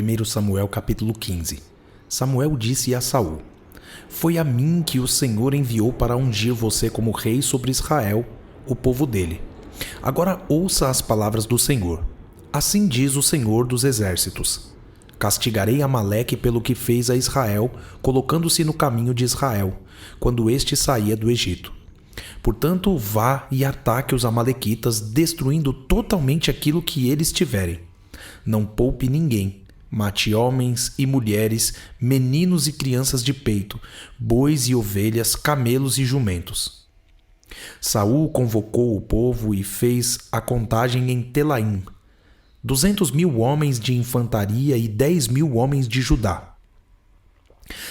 1 Samuel capítulo 15. Samuel disse a Saul: Foi a mim que o Senhor enviou para ungir você como rei sobre Israel, o povo dele. Agora ouça as palavras do Senhor. Assim diz o Senhor dos Exércitos: Castigarei Amaleque pelo que fez a Israel, colocando-se no caminho de Israel, quando este saía do Egito. Portanto, vá e ataque os amalequitas, destruindo totalmente aquilo que eles tiverem. Não poupe ninguém. Mate homens e mulheres, meninos e crianças de peito, bois e ovelhas, camelos e jumentos. Saul convocou o povo e fez a contagem em Telaim: 200.000 homens de infantaria e 10.000 homens de Judá.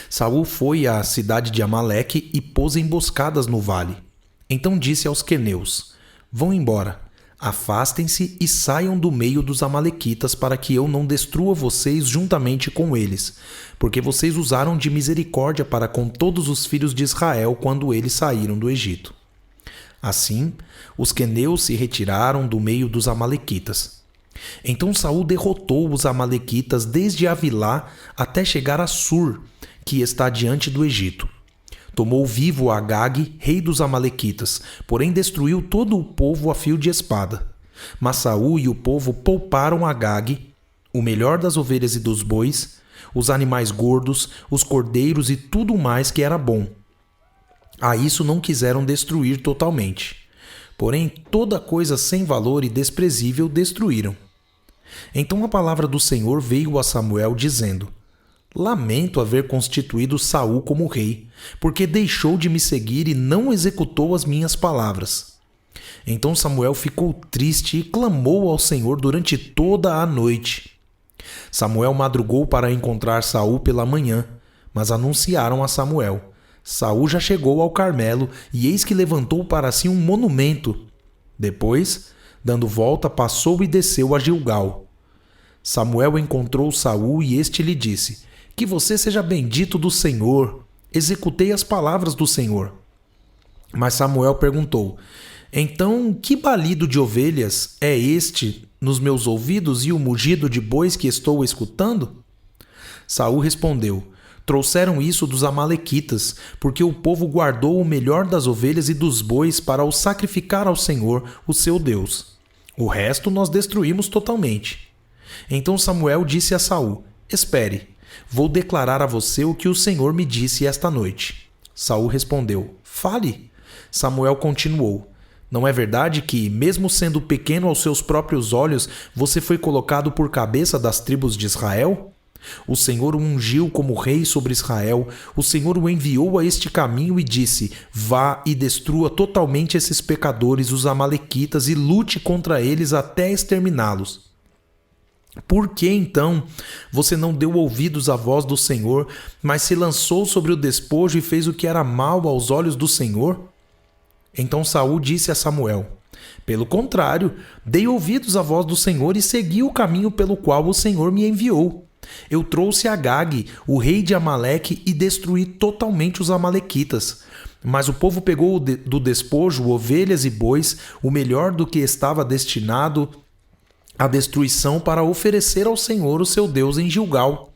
Saul foi à cidade de Amaleque e pôs emboscadas no vale. Então disse aos queneus: Vão embora, afastem-se e saiam do meio dos amalequitas, para que eu não destrua vocês juntamente com eles, porque vocês usaram de misericórdia para com todos os filhos de Israel quando eles saíram do Egito. Assim, os queneus se retiraram do meio dos amalequitas. Então Saul derrotou os amalequitas desde Avilá até chegar a Sur, que está diante do Egito. Tomou vivo Agag, rei dos amalequitas, porém destruiu todo o povo a fio de espada. Mas Saul e o povo pouparam Agag, o melhor das ovelhas e dos bois, os animais gordos, os cordeiros e tudo mais que era bom. A isso não quiseram destruir totalmente. Porém, toda coisa sem valor e desprezível destruíram. Então a palavra do Senhor veio a Samuel dizendo: Lamento haver constituído Saul como rei, porque deixou de me seguir e não executou as minhas palavras. Então Samuel ficou triste e clamou ao Senhor durante toda a noite. Samuel madrugou para encontrar Saul pela manhã, mas anunciaram a Samuel: Saul já chegou ao Carmelo, e eis que levantou para si um monumento. Depois, dando volta, passou e desceu a Gilgal. Samuel encontrou Saul e este lhe disse: Que você seja bendito do Senhor. Executei as palavras do Senhor. Mas Samuel perguntou: Então, que balido de ovelhas é este nos meus ouvidos e o mugido de bois que estou escutando? Saul respondeu: Trouxeram isso dos amalequitas, porque o povo guardou o melhor das ovelhas e dos bois para o sacrificar ao Senhor, o seu Deus. O resto nós destruímos totalmente. Então Samuel disse a Saul: Espere, vou declarar a você o que o Senhor me disse esta noite. Saul respondeu: Fale. Samuel continuou: Não é verdade que, mesmo sendo pequeno aos seus próprios olhos, você foi colocado por cabeça das tribos de Israel? O Senhor o ungiu como rei sobre Israel. O Senhor o enviou a este caminho e disse: Vá e destrua totalmente esses pecadores, os amalequitas, e lute contra eles até exterminá-los. Por que, então, você não deu ouvidos à voz do Senhor, mas se lançou sobre o despojo e fez o que era mal aos olhos do Senhor? Então Saul disse a Samuel: Pelo contrário, dei ouvidos à voz do Senhor e segui o caminho pelo qual o Senhor me enviou. Eu trouxe Agag, o rei de Amaleque, e destruí totalmente os amalequitas. Mas o povo pegou do despojo ovelhas e bois, o melhor do que estava destinado à destruição, para oferecer ao Senhor, o seu Deus, em Gilgal.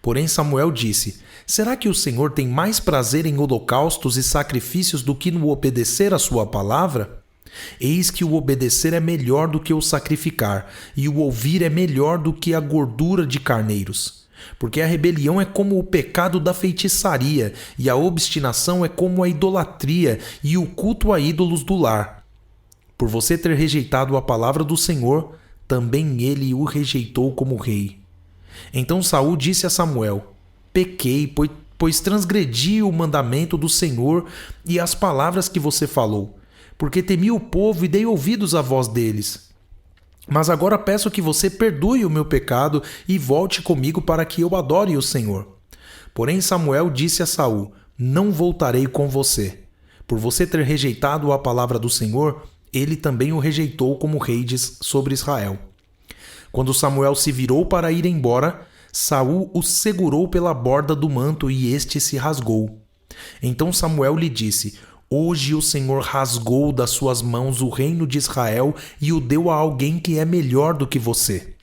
Porém Samuel disse: Será que o Senhor tem mais prazer em holocaustos e sacrifícios do que no obedecer à sua palavra? Eis que o obedecer é melhor do que o sacrificar, e o ouvir é melhor do que a gordura de carneiros. Porque a rebelião é como o pecado da feitiçaria, e a obstinação é como a idolatria e o culto a ídolos do lar. Por você ter rejeitado a palavra do Senhor, também ele o rejeitou como rei. Então Saul disse a Samuel: Pequei, pois transgredi o mandamento do Senhor e as palavras que você falou, porque temi o povo e dei ouvidos à voz deles. Mas agora peço que você perdoe o meu pecado e volte comigo para que eu adore o Senhor. Porém Samuel disse a Saul: Não voltarei com você. Por você ter rejeitado a palavra do Senhor, ele também o rejeitou como rei sobre Israel. Quando Samuel se virou para ir embora, Saul o segurou pela borda do manto e este se rasgou. Então Samuel lhe disse: Hoje o Senhor rasgou das suas mãos o reino de Israel e o deu a alguém que é melhor do que você.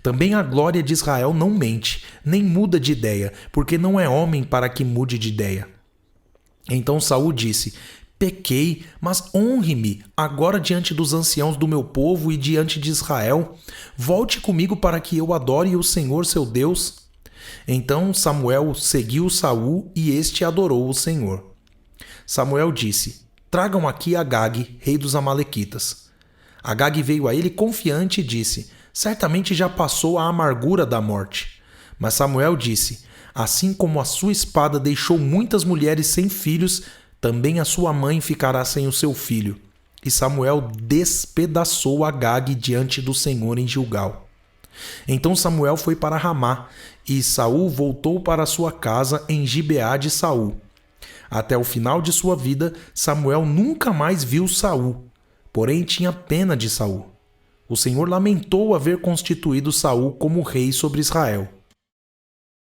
Também a glória de Israel não mente, nem muda de ideia, porque não é homem para que mude de ideia. Então Saul disse: pequei, mas honre-me agora diante dos anciãos do meu povo e diante de Israel. Volte comigo para que eu adore o Senhor seu Deus. Então Samuel seguiu Saul e este adorou o Senhor. Samuel disse: tragam aqui Agag, rei dos Amalequitas. Agag veio a ele confiante e disse: certamente já passou a amargura da morte. Mas Samuel disse: assim como a sua espada deixou muitas mulheres sem filhos, também a sua mãe ficará sem o seu filho. E Samuel despedaçou Agag diante do Senhor em Gilgal. Então Samuel foi para Ramá, e Saul voltou para sua casa em Gibeá de Saul. Até o final de sua vida, Samuel nunca mais viu Saul, porém tinha pena de Saul. O Senhor lamentou haver constituído Saul como rei sobre Israel.